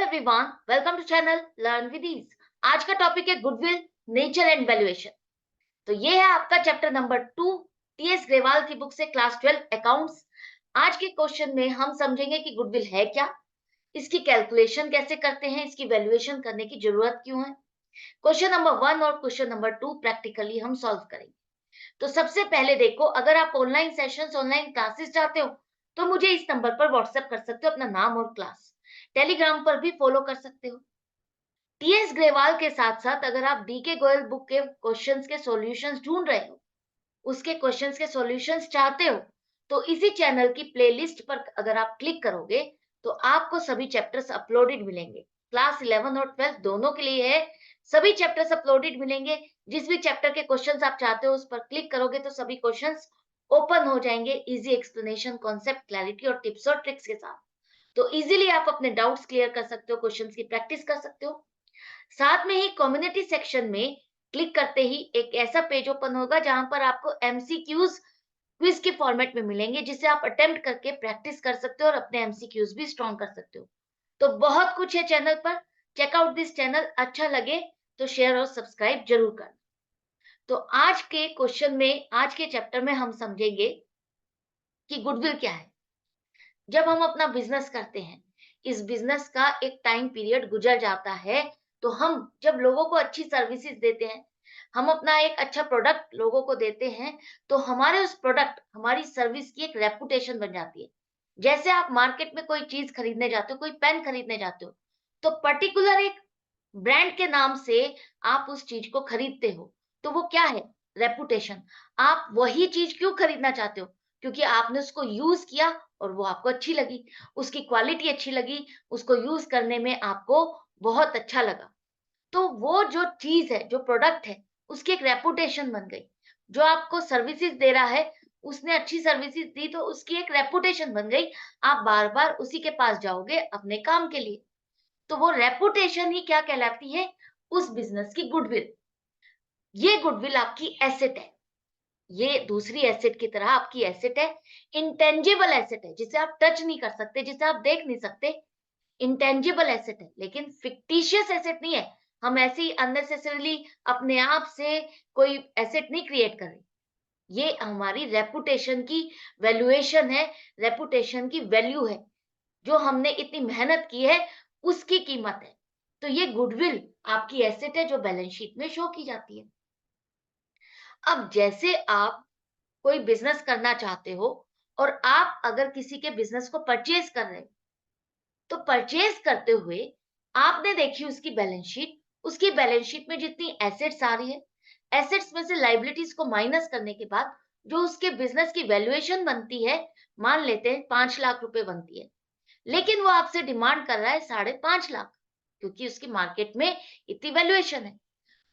Everyone, welcome to channel learn with ease. आज का topic है गुडविल, नेचर एंड वैल्यूएशन। तो ये है आपका चैप्टर नंबर 2 टीएस ग्रेवाल की बुक से, क्लास 12 अकाउंट्स। आज के क्वेश्चन में हम समझेंगे कि गुडविल है क्या, इसकी कैलकुलेशन कैसे करते हैं, इसकी वैल्यूएशन करने की जरूरत क्यों है। क्वेश्चन नंबर 1 और क्वेश्चन नंबर 2 प्रैक्टिकली हम सॉल्व करेंगे। तो सबसे पहले देखो, अगर आप ऑनलाइन सेशंस, ऑनलाइन क्लासेस चाहते हो तो मुझे इस नंबर पर व्हाट्सएप कर सकते हो अपना नाम और क्लास। टेलीग्राम पर भी फॉलो कर सकते हो। टीएस ग्रेवाल के साथ साथ अगर आप डीके गोयल बुक के क्वेश्चंस के सॉल्यूशंस ढूंढ रहे हो, उसके क्वेश्चंस के सॉल्यूशंस चाहते हो, तो इसी चैनल की प्लेलिस्ट पर अगर आप क्लिक करोगे तो आपको सभी चैप्टर्स अपलोडेड मिलेंगे। क्लास 11 और 12 दोनों के लिए है, सभी चैप्टर्स अपलोडेड मिलेंगे। जिस भी चैप्टर के क्वेश्चंस आप चाहते हो उस पर क्लिक करोगे तो सभी क्वेश्चंस ओपन हो जाएंगे, इजी एक्सप्लेनेशन, कॉन्सेप्ट क्लैरिटी और टिप्स और ट्रिक्स के साथ। तो इजीली आप अपने डाउट्स क्लियर कर सकते हो, क्वेश्चंस की प्रैक्टिस कर सकते हो। साथ में ही कम्युनिटी सेक्शन में क्लिक करते ही एक ऐसा पेज ओपन होगा जहां पर आपको एमसीक्यूज क्विज के फॉर्मेट में मिलेंगे, जिसे आप अटेम्प्ट करके प्रैक्टिस कर सकते हो और अपने एमसीक्यूज भी स्ट्रॉन्ग कर सकते हो। तो बहुत कुछ है चैनल पर, चेकआउट दिस चैनल। अच्छा लगे तो शेयर और सब्सक्राइब जरूर करना। तो आज के क्वेश्चन में, आज के चैप्टर में हम समझेंगे कि गुडविल क्या है। जब हम अपना बिजनेस करते हैं, इस बिजनेस का एक टाइम पीरियड गुजर जाता है, तो हम जब लोगों को अच्छी सर्विसेज देते हैं, हम अपना एक अच्छा प्रोडक्ट लोगों को देते हैं, तो हमारे उस प्रोडक्ट, हमारी सर्विस की एक रेपुटेशन बन जाती है। जैसे आप मार्केट में कोई चीज खरीदने जाते हो, कोई पेन खरीदने जाते हो, तो पर्टिकुलर एक ब्रांड के नाम से आप उस चीज को खरीदते हो, तो वो क्या है? रेपुटेशन। आप वही चीज क्यों खरीदना चाहते हो? क्योंकि आपने उसको यूज किया और वो आपको अच्छी लगी, उसकी क्वालिटी अच्छी लगी, उसको यूज करने में आपको बहुत अच्छा लगा। तो वो जो चीज है, जो प्रोडक्ट है, उसकी एक रेपुटेशन बन गई। जो आपको सर्विसेज दे रहा है, उसने अच्छी सर्विसेज दी तो उसकी एक रेपुटेशन बन गई। आप बार बार उसी के पास जाओगे अपने काम के लिए। तो वो रेपुटेशन ही क्या कहलाती है? उस बिजनेस की गुडविल। ये गुडविल आपकी एसेट है। ये दूसरी एसेट की तरह आपकी एसेट है। इंटेंजिबल एसेट है, जिसे आप टच नहीं कर सकते, जिसे आप देख नहीं सकते। इंटेंजिबल एसेट है, लेकिन फिक्टिशियस एसेट नहीं है। हम ऐसे ही अननेसेसरीली अपने आप से कोई एसेट नहीं क्रिएट कर रहे। ये हमारी रेपुटेशन की वैल्यूएशन है, रेपुटेशन की वैल्यू है। जो हमने इतनी मेहनत की है, उसकी कीमत है। तो ये गुडविल आपकी एसेट है जो बैलेंस शीट में शो की जाती है। अब जैसे आप कोई बिजनेस करना चाहते हो और आप अगर किसी के बिजनेस को परचेज कर रहे हो, तो परचेज करते हुए आपने देखी उसकी बैलेंस शीट। उसकी बैलेंस शीट में जितनी एसेट्स आ रही है, एसेट्स में से लाइबिलिटीज को माइनस करने के बाद जो उसके बिजनेस की वैल्यूएशन बनती है, मान लेते हैं 5 लाख रुपए बनती है, लेकिन वो आपसे डिमांड कर रहा है 5.5 लाख, क्योंकि उसकी मार्केट में इतनी वैल्यूएशन है।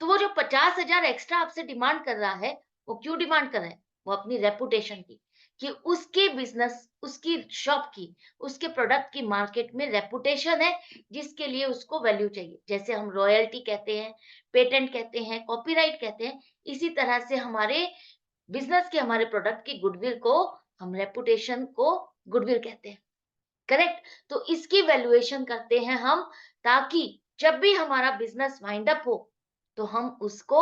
तो वो जो 50,000 एक्स्ट्रा आपसे डिमांड कर रहा है, वो क्यों डिमांड कर रहा है? वो अपनी रेपुटेशन की, कि उसके बिजनेस, उसकी शॉप की, उसके प्रोडक्ट की मार्केट में रेपुटेशन है, जिसके लिए उसको वैल्यू चाहिए। जैसे हम रॉयल्टी कहते हैं, पेटेंट कहते हैं, कॉपीराइट कहते हैं, इसी तरह से हमारे बिजनेस के, हमारे प्रोडक्ट की गुडविल को, हम रेपुटेशन को गुडविल कहते हैं। करेक्ट? तो इसकी वैल्यूएशन करते हैं हम, ताकि जब भी हमारा बिजनेस वाइंड अप हो तो हम उसको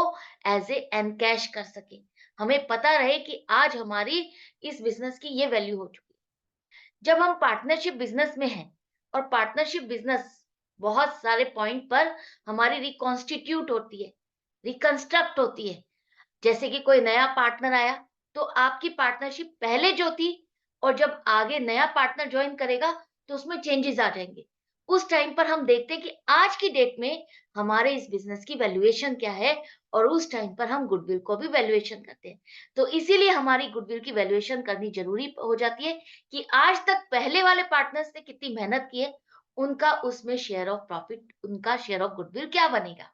एज ए एनकैश कर सके। हमें पता रहे कि आज हमारी इस बिजनेस की ये वैल्यू हो चुकी है। जब हम पार्टनरशिप बिजनेस में हैं, और पार्टनरशिप बिजनेस बहुत सारे पॉइंट पर हमारी रिकॉन्स्टिट्यूट होती है, रिकंस्ट्रक्ट होती है। जैसे कि कोई नया पार्टनर आया, तो आपकी पार्टनरशिप पहले जो थी और जब आगे नया पार्टनर ज्वाइन करेगा तो उसमें चेंजेस आ जाएंगे। उस टाइम पर हम देखते हैं कि आज की डेट में हमारे इस बिजनेस की वैल्यूएशन क्या है, और उस टाइम पर हम गुडविल को भी वैल्यूएशन करते हैं। तो इसीलिए हमारी गुडविल की वैल्यूएशन करनी जरूरी हो जाती है, कि आज तक पहले वाले पार्टनर्स ने कितनी मेहनत की है, उनका उसमें शेयर ऑफ प्रॉफिट, उनका शेयर ऑफ गुडविल क्या बनेगा।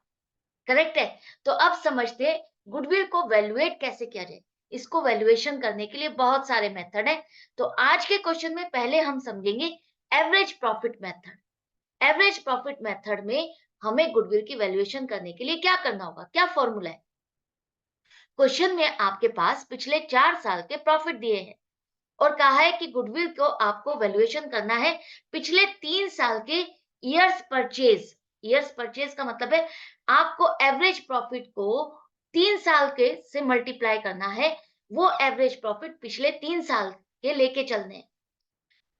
करेक्ट है? तो अब समझते हैं गुडविल को वैल्यूएट कैसे किया जाए। इसको वैल्यूएशन करने के लिए बहुत सारे मेथड हैं। तो आज के क्वेश्चन में पहले हम समझेंगे average profit method. Average profit method में हमें गुडविल की वैल्यूएशन करने के लिए क्या करना होगा, क्या फॉर्मूला है? क्वेश्चन में आपके पास पिछले 4 साल के प्रॉफिट दिए हैं और कहा है कि गुडविल को आपको वैल्यूएशन करना है पिछले 3 साल के ईयर्स परचेज, ईयर्स परचेज का मतलब है आपको एवरेज प्रॉफिट को 3 साल के से मल्टीप्लाई करना है, वो एवरेज प्रॉफिट पिछले 3 साल के लेके चलने हैं,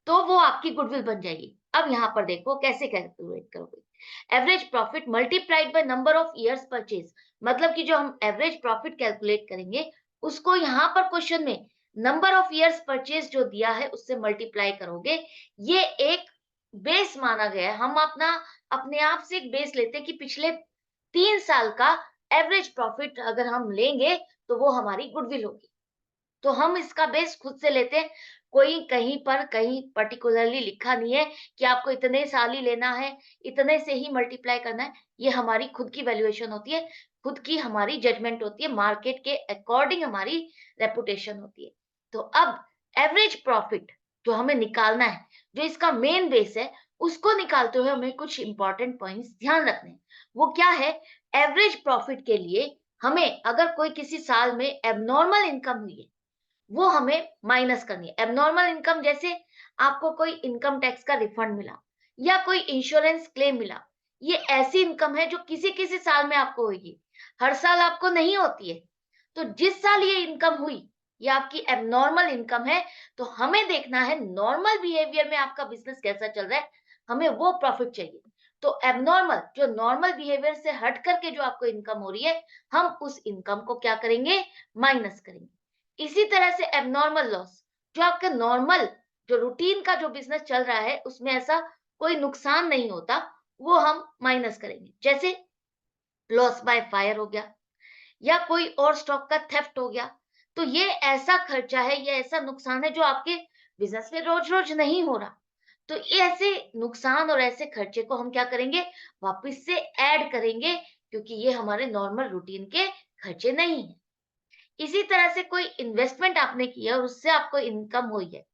तो वो आपकी गुडविल बन जाएगी। अब यहाँ पर देखो कैसे कैलकुलेट करोगे। Average profit multiplied by number of years purchase, मतलब कि जो हम एवरेज प्रॉफिट कैलकुलेट करेंगे उसको यहाँ पर क्वेश्चन में नंबर ऑफ ईयर्स परचेज जो दिया है उससे मल्टीप्लाई करोगे। ये एक बेस माना गया है, हम अपना अपने आप से एक बेस लेते हैं कि पिछले 3 साल का एवरेज प्रॉफिट अगर हम लेंगे तो वो हमारी गुडविल होगी। तो हम इसका बेस खुद से लेते हैं, कोई कहीं पर कहीं पर्टिकुलरली लिखा नहीं है कि आपको इतने साल ही लेना है, इतने से ही मल्टीप्लाई करना है। ये हमारी खुद की वैल्यूएशन होती है, खुद की हमारी जजमेंट होती है, मार्केट के अकॉर्डिंग हमारी रेपुटेशन होती है। तो अब एवरेज प्रॉफिट जो हमें निकालना है, जो इसका मेन बेस है, उसको निकालते हुए हमें कुछ इंपॉर्टेंट पॉइंट्स ध्यान रखने हैं। वो क्या है? एवरेज प्रॉफिट के लिए हमें अगर कोई किसी साल में एबनॉर्मल इनकम हुई है, वो हमें माइनस करनी है। एबनॉर्मल इनकम जैसे आपको कोई इनकम टैक्स का रिफंड मिला या कोई इंश्योरेंस क्लेम मिला, ये ऐसी इनकम है जो किसी किसी साल में आपको होगी, हर साल आपको नहीं होती है। तो जिस साल ये इनकम हुई, ये आपकी एबनॉर्मल इनकम है, तो हमें देखना है नॉर्मल बिहेवियर में आपका बिजनेस कैसा चल रहा है, हमें वो प्रॉफिट चाहिए। तो एबनॉर्मल जो नॉर्मल बिहेवियर से हट करके जो आपको इनकम हो रही है, हम उस इनकम को क्या करेंगे? माइनस करेंगे। इसी तरह से एबनॉर्मल लॉस, जो आपका नॉर्मल जो रूटीन का जो बिजनेस चल रहा है उसमें ऐसा कोई नुकसान नहीं होता, वो हम माइनस करेंगे। जैसे लॉस बाय फायर हो गया या कोई और स्टॉक का थेफ्ट हो गया। तो ये ऐसा खर्चा है, ये ऐसा नुकसान है जो आपके बिजनेस में रोज रोज नहीं हो रहा। तो ये ऐसे नुकसान और ऐसे खर्चे को हम क्या करेंगे? वापस से ऐड करेंगे, क्योंकि ये हमारे नॉर्मल रूटीन के खर्चे नहीं है। इसी तरह से कोई इन्वेस्टमेंट आपने किया और उससे आपको इनकम हुई है,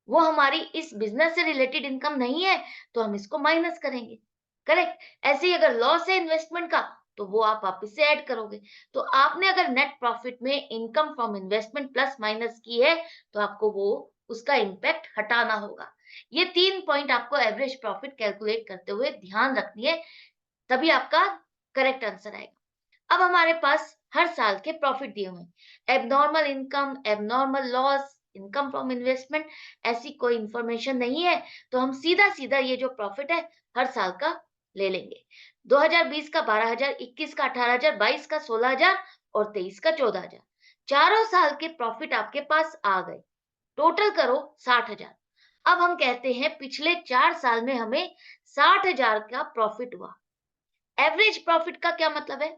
वो हमारी इस बिजनेस से रिलेटेड इनकम नहीं है, तो हम इसको माइनस करेंगे। करेक्ट? ऐसे ही अगर लॉस है इन्वेस्टमेंट का, तो वो आप वापस से ऐड करोगे। तो आपने अगर नेट प्रॉफिट में income from investment plus minus की है, तो आपको वो उसका इम्पैक्ट हटाना होगा। ये 3 पॉइंट आपको एवरेज प्रॉफिट कैलकुलेट करते हुए ध्यान रखनी है, तभी आपका करेक्ट आंसर आएगा। अब हमारे पास हर साल के प्रॉफिट दिए हुए हैं, abnormal income, abnormal loss, income from investment, ऐसी कोई इंफॉर्मेशन नहीं है, तो हम सीधा सीधा ये जो प्रॉफिट है हर साल का ले लेंगे। 2020 का 12,000, 21 का 18,000, 22 का 16,000 और 23 का 14,000, चारों साल के प्रॉफिट आपके पास आ गए। टोटल करो 60,000। अब हम कहते हैं पिछले 4 साल में हमें 60,000 का प्रॉफिट हुआ। एवरेज प्रॉफिट का क्या मतलब है?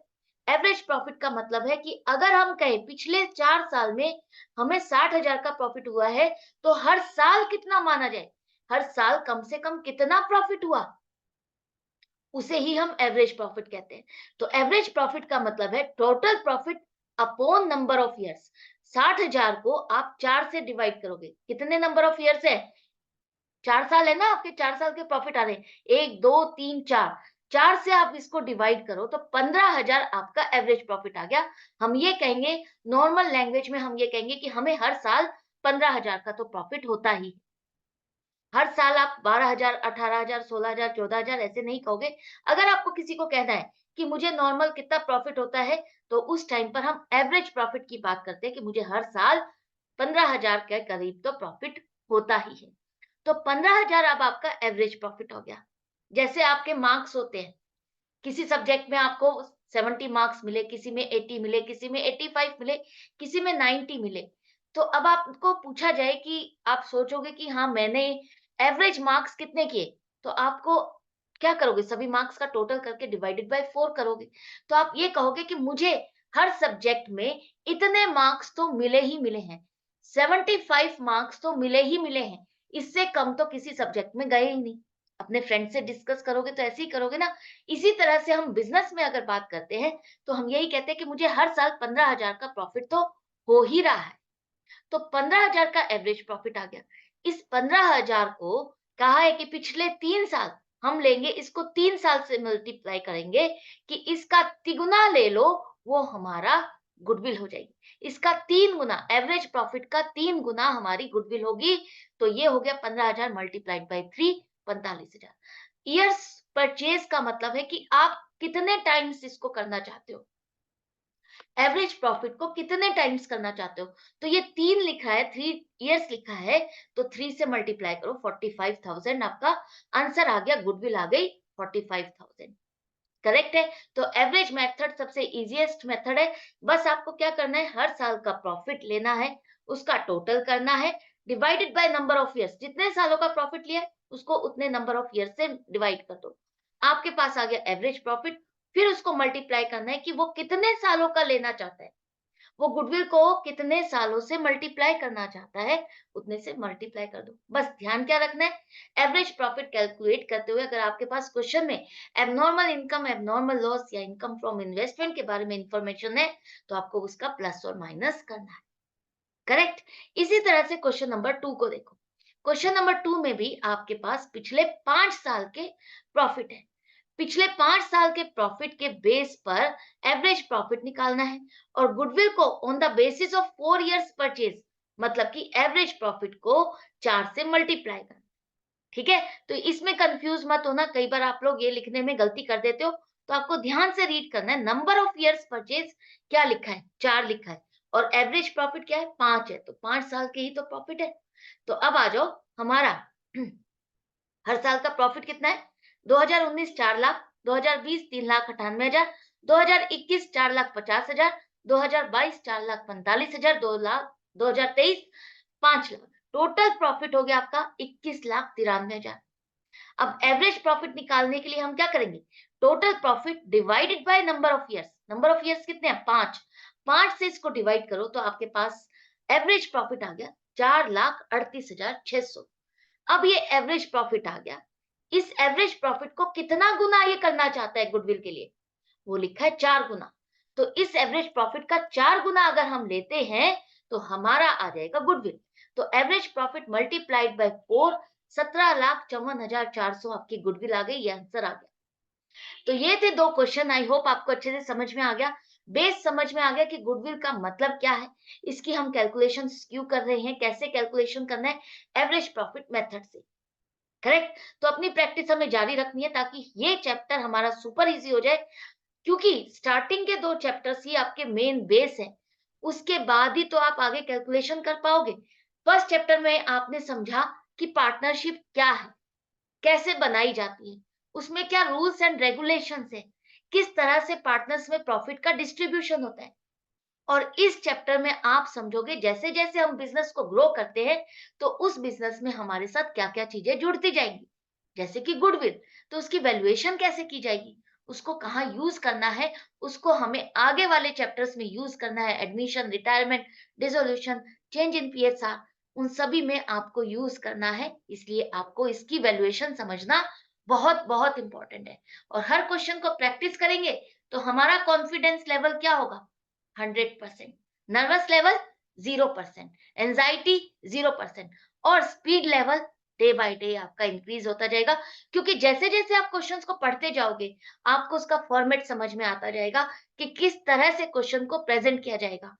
एवरेज प्रॉफिट का मतलब है कि अगर हम कहें पिछले 4 साल में हमें 60,000 का प्रॉफिट हुआ है, तो हर साल कितना माना जाए? हर साल कम से कम कितना प्रॉफिट हुआ, उसे ही हम एवरेज प्रॉफिट कहते हैं। तो एवरेज प्रॉफिट का मतलब है total profit upon number of years. 60,000 को आप 4 से डिवाइड करोगे, कितने नंबर ऑफ ईयर्स है? 4 साल है ना, आपके 4 साल के प्रॉफिट आ रहे हैं, 1 2 3 4, 4 से आप इसको डिवाइड करो तो 15,000 आपका एवरेज प्रॉफिट आ गया। हम ये कहेंगे, नॉर्मल लैंग्वेज में हम ये कहेंगे कि हमें हर साल 15,000 का तो प्रॉफिट होता ही। हर साल आप 12,000, 18,000, 16,000, 14,000 ऐसे नहीं कहोगे। अगर आपको किसी को कहना है कि मुझे नॉर्मल कितना प्रॉफिट होता है, तो उस टाइम पर हम एवरेज प्रॉफिट की बात करते हैं कि मुझे हर साल 15,000 के करीब तो प्रॉफिट होता ही है। तो 15,000 अब आपका एवरेज प्रॉफिट हो गया। जैसे आपके मार्क्स होते हैं, किसी सब्जेक्ट में आपको 70 मार्क्स मिले, किसी में 80 मिले, किसी में 85 मिले, किसी में 90 मिले। तो अब आपको पूछा जाए कि आप सोचोगे कि हाँ, मैंने एवरेज मार्क्स कितने किए, तो आपको क्या करोगे? सभी मार्क्स का टोटल करके डिवाइडेड बाय 4 करोगे। तो आप ये कहोगे कि मुझे हर सब्जेक्ट में इतने मार्क्स तो मिले ही मिले हैं, 75 मार्क्स तो मिले ही मिले हैं, इससे कम तो किसी सब्जेक्ट में गए ही नहीं। अपने फ्रेंड से डिस्कस करोगे तो ऐसे ही करोगे ना। इसी तरह से हम बिजनेस में अगर बात करते हैं, तो हम यही कहते हैं कि मुझे हर साल 15,000 का प्रॉफिट तो हो ही रहा है। तो 15,000 का एवरेज प्रॉफिट आ गया। इस 15,000 को कहा है कि पिछले 3 साल हम लेंगे, इसको 3 साल से मल्टीप्लाई करेंगे कि इसका तिगुना ले लो, वो हमारा गुडविल हो जाएगी। इसका 3 गुना, एवरेज प्रॉफिट का 3 गुना हमारी गुडविल होगी। तो ये हो गया 15,000 मल्टीप्लाइड बाई 3, 45,000। ईयर्स परचेज का मतलब है कि आप कितने टाइम्स इसको करना चाहते हो, एवरेज प्रॉफिट को कितने टाइम्स करना चाहते हो। तो ये 3 लिखा है, 3 इयर्स लिखा है, तो 3 से मल्टीप्लाई करो, 45,000 आपका आंसर आ गया, गुडविल आ गई 45,000। करेक्ट है। तो एवरेज मेथड सबसे इजीएस्ट मेथड है। बस आपको क्या करना है, हर साल का प्रॉफिट लेना है, उसका टोटल करना है, divided by number of years. जितने सालों का प्रॉफिट लिया है उसको उतने नंबर ऑफ ईयर्स से डिवाइड कर दो, आपके पास आ गया एवरेज प्रॉफिट। फिर उसको मल्टीप्लाई करना है कि वो कितने सालों का लेना चाहता है, वो गुडविल को कितने सालों से मल्टीप्लाई करना चाहता है, उतने से मल्टीप्लाई कर दो। बस ध्यान क्या रखना है, एवरेज प्रॉफिट कैलकुलेट करते हुए अगर आपके पास क्वेश्चन में एबनॉर्मल इनकम, एबनॉर्मल लॉस या इनकम फ्रॉम इन्वेस्टमेंट के बारे में इंफॉर्मेशन है, तो आपको उसका प्लस और माइनस करना है। करेक्ट। इसी तरह से क्वेश्चन नंबर 2 को देखो। क्वेश्चन नंबर 2 में भी आपके पास पिछले 5 साल के प्रॉफिट है। पिछले 5 साल के प्रॉफिट के बेस पर एवरेज प्रॉफिट निकालना है, और गुडविल को on the basis of 4 years purchase, मतलब कि एवरेज प्रॉफिट को 4 से मल्टीप्लाई करना। ठीक है। तो इसमें कंफ्यूज मत होना, कई बार आप लोग ये लिखने में गलती कर देते हो, तो आपको ध्यान से रीड करना है। नंबर ऑफ इयर्स परचेज क्या लिखा है, 4 लिखा है, और एवरेज प्रॉफिट क्या है, 5 है, तो 5 साल के ही तो प्रॉफिट है। तो अब आ जाओ, हमारा हर साल का प्रॉफिट कितना है, 2019 4 लाख, 2020 3,98,000, 2021 4,50,000, 2022 4,45,000, 2023 5 लाख। टोटल प्रॉफिट हो गया आपका 21,93,000। अब एवरेज प्रॉफिट निकालने के लिए हम क्या करेंगे, total profit divided by number of years. Number of years कितने हैं, 5। 5 से इसको डिवाइड करो तो आपके पास एवरेज प्रॉफिट आ गया 4,38,600। अब ये एवरेज प्रॉफिट आ गया, इस एवरेज प्रॉफिट को कितना गुना ये करना चाहता है गुडविल के लिए, वो लिखा है 4 गुना। तो इस एवरेज प्रॉफिट का 4 गुना अगर हम लेते हैं तो हमारा आ जाएगा गुडविल। तो एवरेज प्रॉफिट मल्टीप्लाइड बाय 4, 17,54,400 आपकी गुडविल आ गई, ये आंसर आ गया। तो ये थे 2 क्वेश्चन, आई होप आपको अच्छे से समझ में आ गया, बेस समझ में आ गया कि गुडविल का मतलब क्या है, इसकी हम कैलकुलेशंस क्यों कर रहे हैं, कैसे कैलकुलेशन करना है, एवरेज प्रॉफिट मेथड से। करेक्ट। तो अपनी प्रैक्टिस हमें जारी रखनी है ताकि ये चैप्टर हमारा सुपर इजी हो जाए, क्योंकि स्टार्टिंग के 2 चैप्टर्स ही आपके मेन बेस है, उसके बाद ही तो आप आगे कैलकुलेशन कर पाओगे। फर्स्ट चैप्टर में आपने समझा कि पार्टनरशिप क्या है, कैसे बनाई जाती है, उसमें क्या रूल्स एंड रेगुलेशंस है, किस तरह से पार्टनर्स में प्रॉफिट का डिस्ट्रीब्यूशन होता है। और इस चैप्टर में आप समझोगे जैसे जैसे हम बिजनेस को ग्रो करते हैं तो उस बिजनेस में हमारे साथ क्या क्या चीजें जुड़ती जाएंगी, जैसे कि गुडविल, तो उसकी वैल्यूएशन कैसे की जाएगी, उसको कहाँ यूज करना है, उसको हमें आगे वाले चैप्टर्स में यूज करना है, admission, retirement, dissolution, change in PSR, उन सभी में आपको यूज करना है। इसलिए आपको इसकी वैल्यूएशन समझना बहुत बहुत इंपॉर्टेंट है। और हर क्वेश्चन को प्रैक्टिस करेंगे तो हमारा कॉन्फिडेंस लेवल क्या होगा, 100%, नर्वस लेवल 0%, एंजाइटी 0%, और speed level day by day आपका इंक्रीज होता जाएगा, क्योंकि जैसे जैसे आप क्वेश्चंस को पढ़ते जाओगे आपको उसका फॉर्मेट समझ में आता जाएगा कि किस तरह से क्वेश्चन को प्रेजेंट किया जाएगा।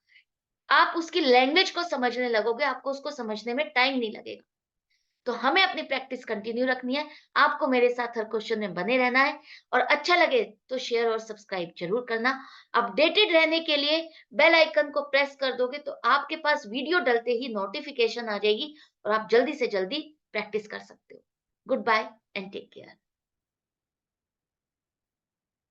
आप उसकी लैंग्वेज को समझने लगोगे, आपको उसको समझने में टाइम नहीं लगेगा। तो हमें अपनी प्रैक्टिस कंटिन्यू रखनी है, आपको मेरे साथ हर क्वेश्चन में बने रहना है, और अच्छा लगे तो शेयर और सब्सक्राइब जरूर करना। अपडेटेड रहने के लिए बेल आइकन को प्रेस कर दोगे तो आपके पास वीडियो डलते ही नोटिफिकेशन आ जाएगी और आप जल्दी से जल्दी प्रैक्टिस कर सकते हो। Good bye and take care.